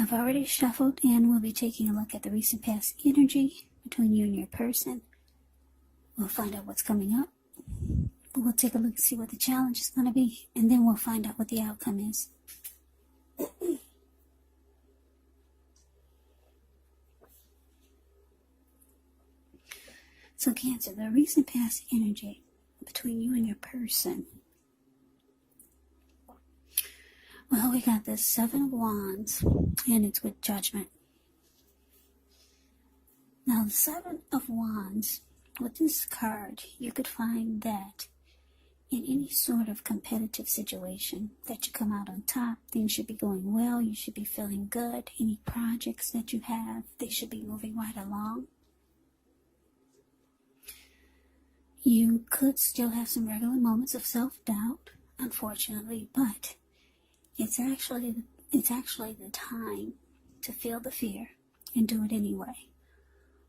I've already shuffled and we'll be taking a look at the recent past energy between you and your person. We'll find out what's coming up. We'll take a look and see what the challenge is going to be, and then we'll find out what the outcome is. So Cancer, the recent past energy between you and your person. Well, we got this Seven of Wands, and it's with Judgment. Now, the Seven of Wands, with this card, you could find that in any sort of competitive situation that you come out on top, things should be going well, you should be feeling good. Any projects that you have, they should be moving right along. You could still have some regular moments of self-doubt, unfortunately, but it's actually the time to feel the fear and do it anyway.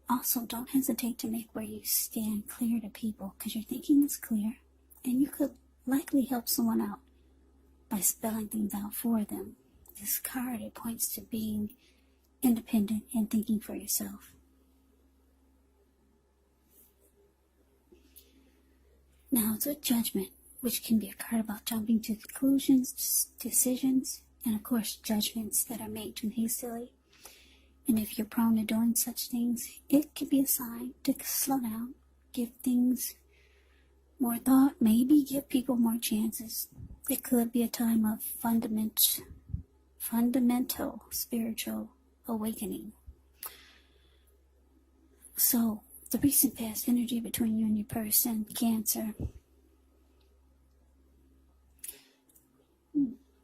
Also, don't hesitate to make where you stand clear to people, because your thinking is clear, and you could likely help someone out by spelling things out for them. This card, it points to being independent and thinking for yourself. Now, it's with Judgment, which can be a card about jumping to conclusions, decisions, and of course, judgments that are made too hastily. And if you're prone to doing such things, it could be a sign to slow down, give things more thought, maybe give people more chances. It could be a time of fundamental spiritual awakening. So, the recent past energy between you and your person, Cancer.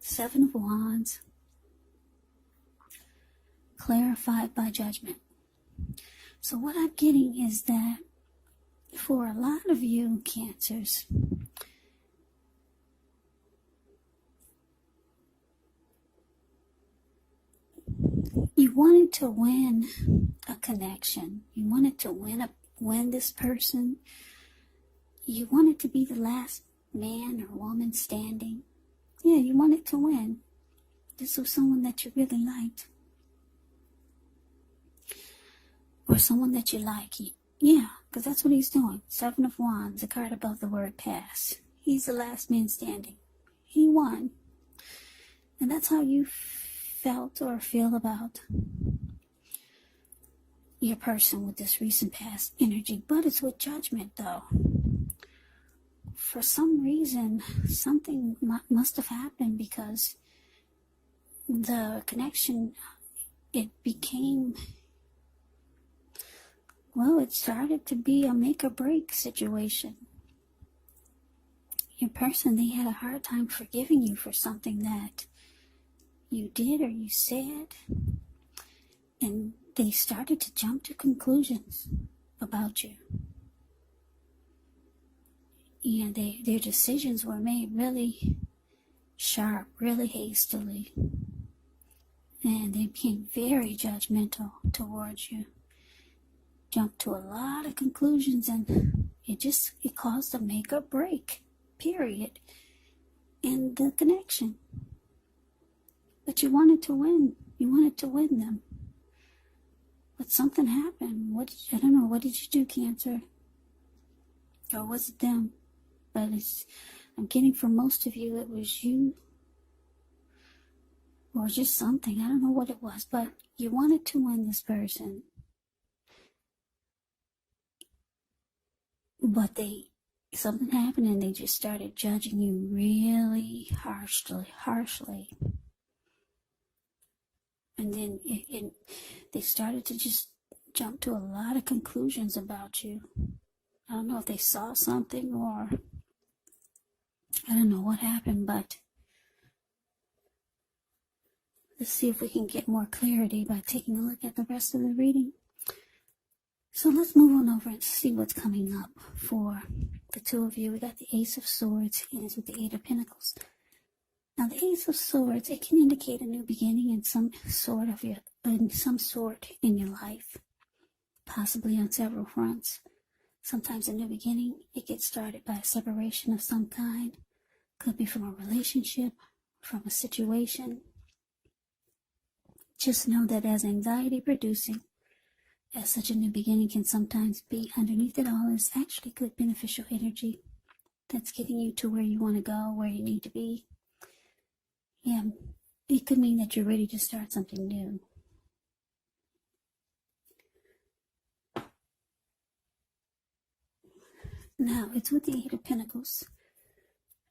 Seven of Wands. Clarified by Judgment. So what I'm getting is that for a lot of you Cancers, you wanted to win a connection. You wanted to win this person. You wanted to be the last man or woman standing. Yeah, you wanted to win. This was someone that you really liked. Or someone that you like. Yeah, because that's what he's doing. Seven of Wands, a card above the word pass. He's the last man standing. He won. And that's how you felt or feel about your person with this recent past energy. But it's with Judgment, though. For some reason, something must have happened, because the connection, it became... well, it started to be a make-or-break situation. Your person, they had a hard time forgiving you for something that you did or you said. And they started to jump to conclusions about you. And their decisions were made really sharp, really hastily. And they became very judgmental towards you. Jumped to a lot of conclusions, and it caused a make or break, period, in the connection. But you wanted to win. You wanted to win them. But something happened. I don't know, what did you do, Cancer? Or was it them? But I'm getting from most of you, it was you. Or just something. I don't know what it was, but you wanted to win this person. But something happened, and they just started judging you really harshly. And then they started to just jump to a lot of conclusions about you. I don't know if they saw something, or I don't know what happened, but let's see if we can get more clarity by taking a look at the rest of the reading. So let's move on over and see what's coming up for the two of you. We got the Ace of Swords, and it's with the Eight of Pentacles. Now, the Ace of Swords, it can indicate a new beginning in some sort in your life, possibly on several fronts. Sometimes a new beginning, it gets started by a separation of some kind. Could be from a relationship, from a situation. Just know that as anxiety producing, as such a new beginning can sometimes be, underneath it all is actually good beneficial energy that's getting you to where you want to go, where you need to be. Yeah, it could mean that you're ready to start something new. Now, it's with the Eight of Pentacles.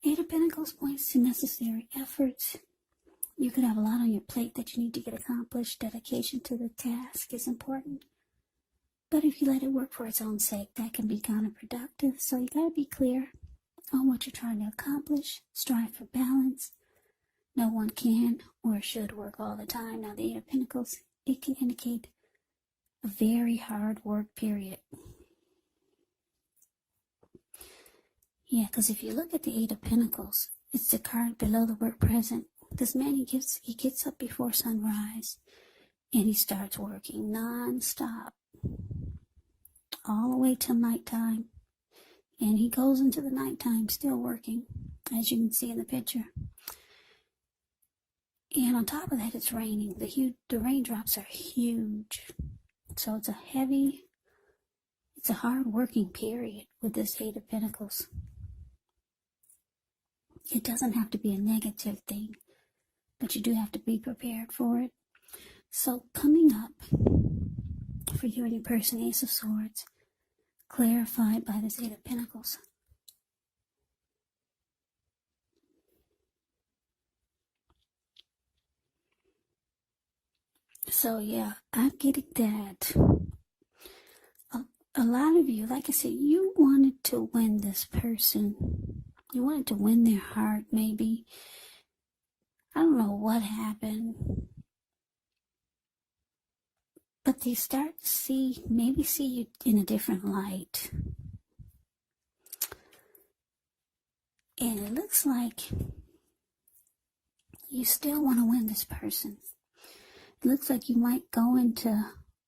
Eight of Pentacles points to necessary efforts. You could have a lot on your plate that you need to get accomplished. Dedication to the task is important. But if you let it work for its own sake, that can be counterproductive. So you got to be clear on what you're trying to accomplish. Strive for balance. No one can or should work all the time. Now, the Eight of Pentacles, it can indicate a very hard work period. Yeah, because if you look at the Eight of Pentacles, it's the card below the word present. This man, he gets up before sunrise and he starts working non-stop all the way till nighttime. And he goes into the nighttime still working, as you can see in the picture. And on top of that, it's raining. The raindrops are huge. So it's a hard working period with this Eight of Pentacles. It doesn't have to be a negative thing, but you do have to be prepared for it. So coming up for you and your person, Ace of Swords, clarified by this Eight of Pentacles. So yeah, I'm getting that. A lot of you, like I said, you wanted to win this person. You wanted to win their heart, maybe. I don't know what happened. But they start to see you in a different light. And it looks like you still want to win this person. It looks like you might go into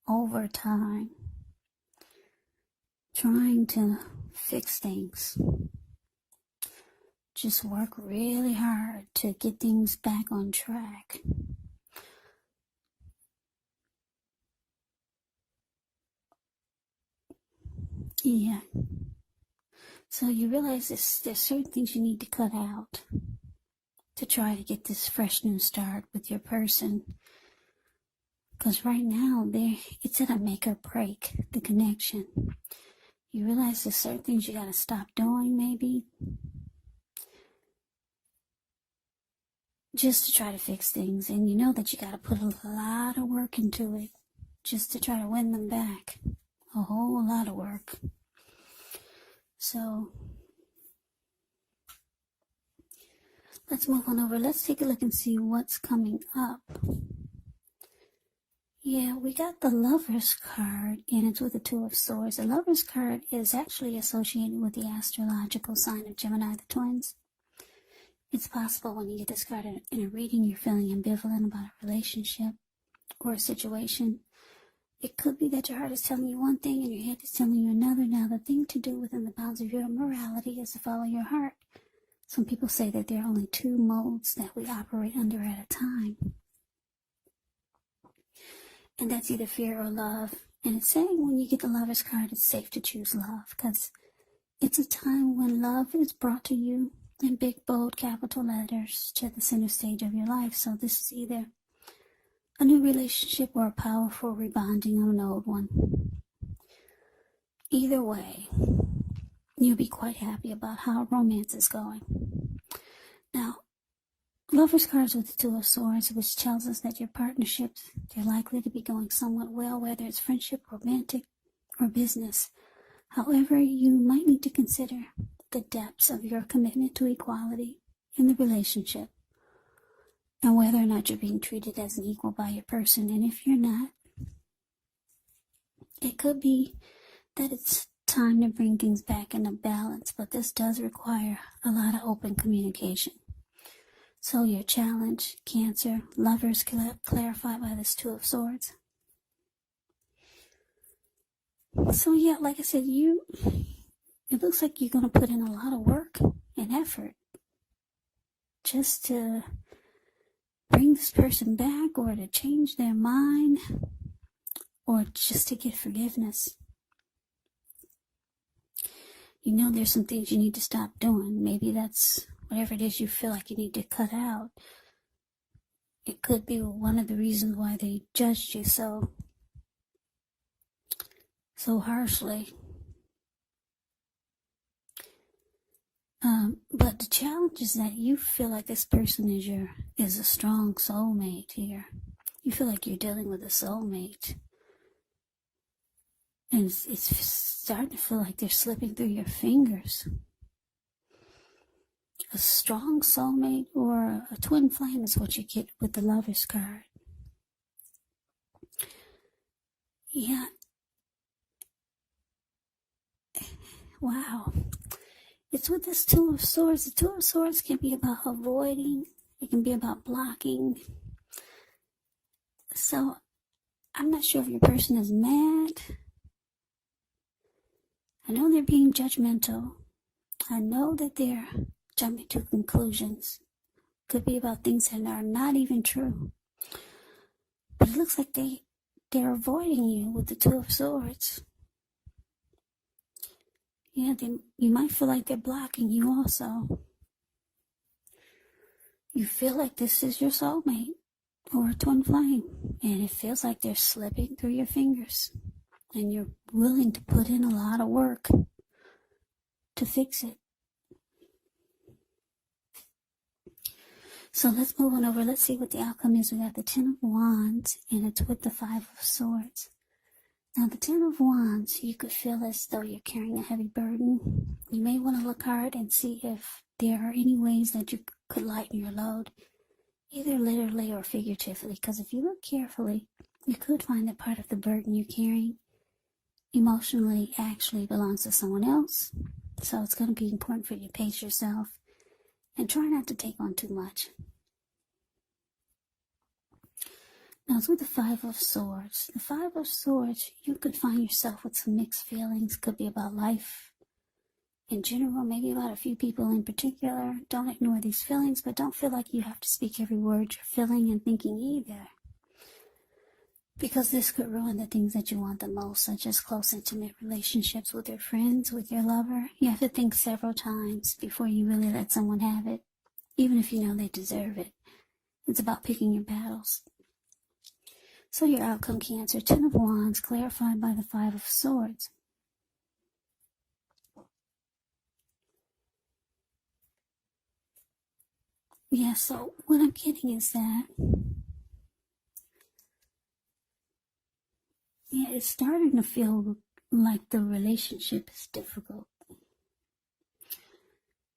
overtime trying to fix things. Just work really hard to get things back on track. Yeah. So you realize there's certain things you need to cut out to try to get this fresh new start with your person. Because right now, it's at a make or break, the connection. You realize there's certain things you got to stop doing, maybe, just to try to fix things. And you know that you got to put a lot of work into it just to try to win them back. A whole lot of work. So let's move on over. Let's take a look and see what's coming up. Yeah, we got the Lover's card, and it's with the Two of Swords. The Lover's card is actually associated with the astrological sign of Gemini, the twins. It's possible when you get this card in a reading, you're feeling ambivalent about a relationship or a situation. It could be that your heart is telling you one thing and your head is telling you another. Now, the thing to do within the bounds of your morality is to follow your heart. Some people say that there are only two modes that we operate under at a time. And that's either fear or love. And it's saying when you get the Lover's card, it's safe to choose love, because it's a time when love is brought to you in big, bold, capital letters to the center stage of your life. So this is either a new relationship or a powerful rebonding of an old one. Either way, you'll be quite happy about how romance is going. Now, Lover's cards with the Two of Swords, which tells us that your partnerships, they're likely to be going somewhat well, whether it's friendship, romantic, or business. However, you might need to consider the depths of your commitment to equality in the relationship and whether or not you're being treated as an equal by your person. And if you're not, it could be that it's time to bring things back into balance, but this does require a lot of open communication. So your challenge, Cancer, Lovers, clarified by this Two of Swords. So yeah, like I said, it looks like you're going to put in a lot of work and effort just to bring this person back, or to change their mind, or just to get forgiveness. You know there's some things you need to stop doing. Maybe that's whatever it is you feel like you need to cut out. It could be one of the reasons why they judged you so harshly. But the challenge is that you feel like this person is a strong soulmate here. You feel like you're dealing with a soulmate. And it's starting to feel like they're slipping through your fingers. A strong soulmate or a twin flame is what you get with the Lover's card. Yeah. Wow. It's with this Two of Swords. The Two of Swords can be about avoiding. It can be about blocking. So, I'm not sure if your person is mad. I know they're being judgmental. I know that they're jumping to conclusions. Could be about things that are not even true. But it looks like they're avoiding you with the Two of Swords. Yeah, you might feel like they're blocking you also. You feel like this is your soulmate or a twin flame, and it feels like they're slipping through your fingers, and you're willing to put in a lot of work to fix it. So let's move on over. Let's see what the outcome is. We got the Ten of Wands, and it's with the Five of Swords. Now, the Ten of Wands, you could feel as though you're carrying a heavy burden. You may want to look hard and see if there are any ways that you could lighten your load, either literally or figuratively, because if you look carefully, you could find that part of the burden you're carrying emotionally actually belongs to someone else. So it's going to be important for you to pace yourself and try not to take on too much. Now, it's with the Five of Swords. The Five of Swords, you could find yourself with some mixed feelings. Could be about life in general, maybe about a few people in particular. Don't ignore these feelings, but don't feel like you have to speak every word you're feeling and thinking either. Because this could ruin the things that you want the most, such as close, intimate relationships with your friends, with your lover. You have to think several times before you really let someone have it, even if you know they deserve it. It's about picking your battles. So your outcome, Cancer, Ten of Wands, clarified by the Five of Swords. Yeah, so what I'm getting is that, yeah, it's starting to feel like the relationship is difficult.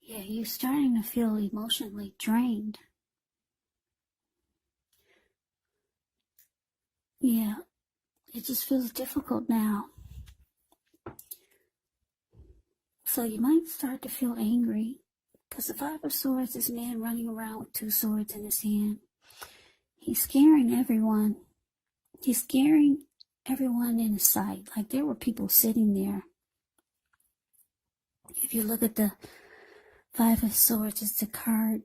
Yeah, you're starting to feel emotionally drained. Yeah, it just feels difficult now. So you might start to feel angry, because the Five of Swords is a man running around with two swords in his hand. He's scaring everyone. He's scaring everyone in his sight. Like there were people sitting there. If you look at the Five of Swords, it's the card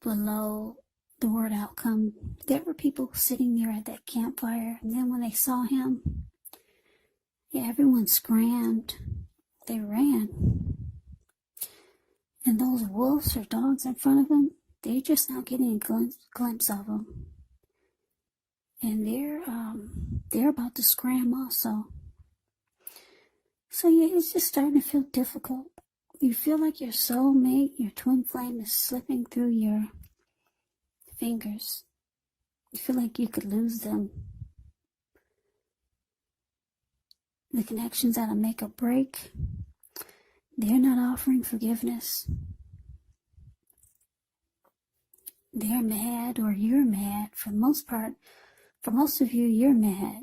below the word outcome. There were people sitting there at that campfire, and then when they saw him, yeah, everyone scrammed. They ran. And those wolves or dogs in front of him, they're just now getting a glimpse of him. And they're about to scram also. So yeah, it's just starting to feel difficult. You feel like your soulmate, your twin flame is slipping through your fingers. You feel like you could lose them. The connection's at a make or break. They're not offering forgiveness. They're mad, or you're mad. For the most part, for most of you, you're mad.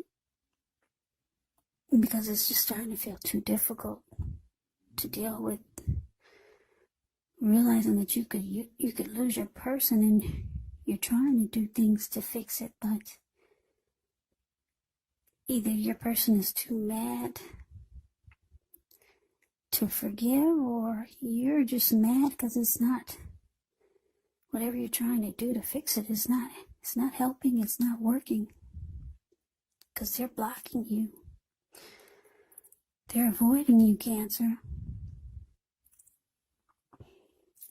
Because it's just starting to feel too difficult to deal with. Realizing that you could lose your person, and you're trying to do things to fix it, but either your person is too mad to forgive, or you're just mad because it's not, whatever you're trying to do to fix it is not It's not helping, it's not working. Because they're blocking you. They're avoiding you, Cancer.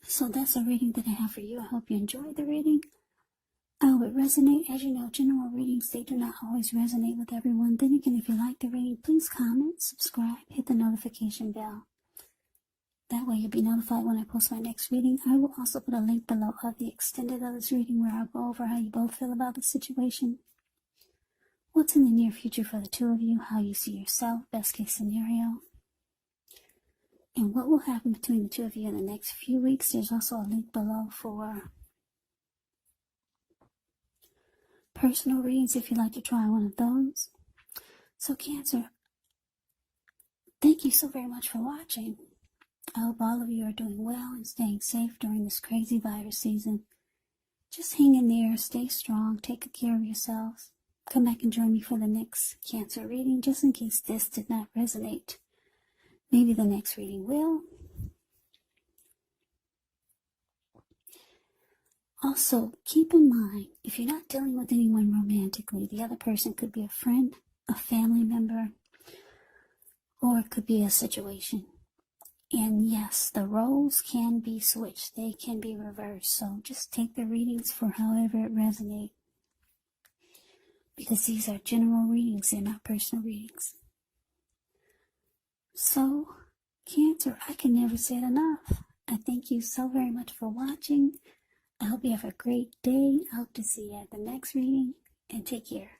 So that's a reading that I have for you. I hope you enjoyed the reading. I hope it resonate. As you know, general readings, they do not always resonate with everyone. Then again, if you like the reading, please comment, subscribe, hit the notification bell. That way you'll be notified when I post my next reading. I will also put a link below of the extended of this reading where I'll go over how you both feel about the situation. What's in the near future for the two of you, how you see yourself, best case scenario. And what will happen between the two of you in the next few weeks. There's also a link below for personal readings if you'd like to try one of those. So Cancer, thank you so very much for watching. I hope all of you are doing well and staying safe during this crazy virus season. Just hang in there, stay strong, take good care of yourselves. Come back and join me for the next Cancer reading, just in case this did not resonate. Maybe the next reading will. Also, keep in mind, if you're not dealing with anyone romantically, the other person could be a friend, a family member, or it could be a situation. And yes, the roles can be switched. They can be reversed. So just take the readings for however it resonates. Because these are general readings, they're not personal readings. So, Cancer, I can never say it enough. I thank you so very much for watching. I hope you have a great day. I hope to see you at the next reading. And take care.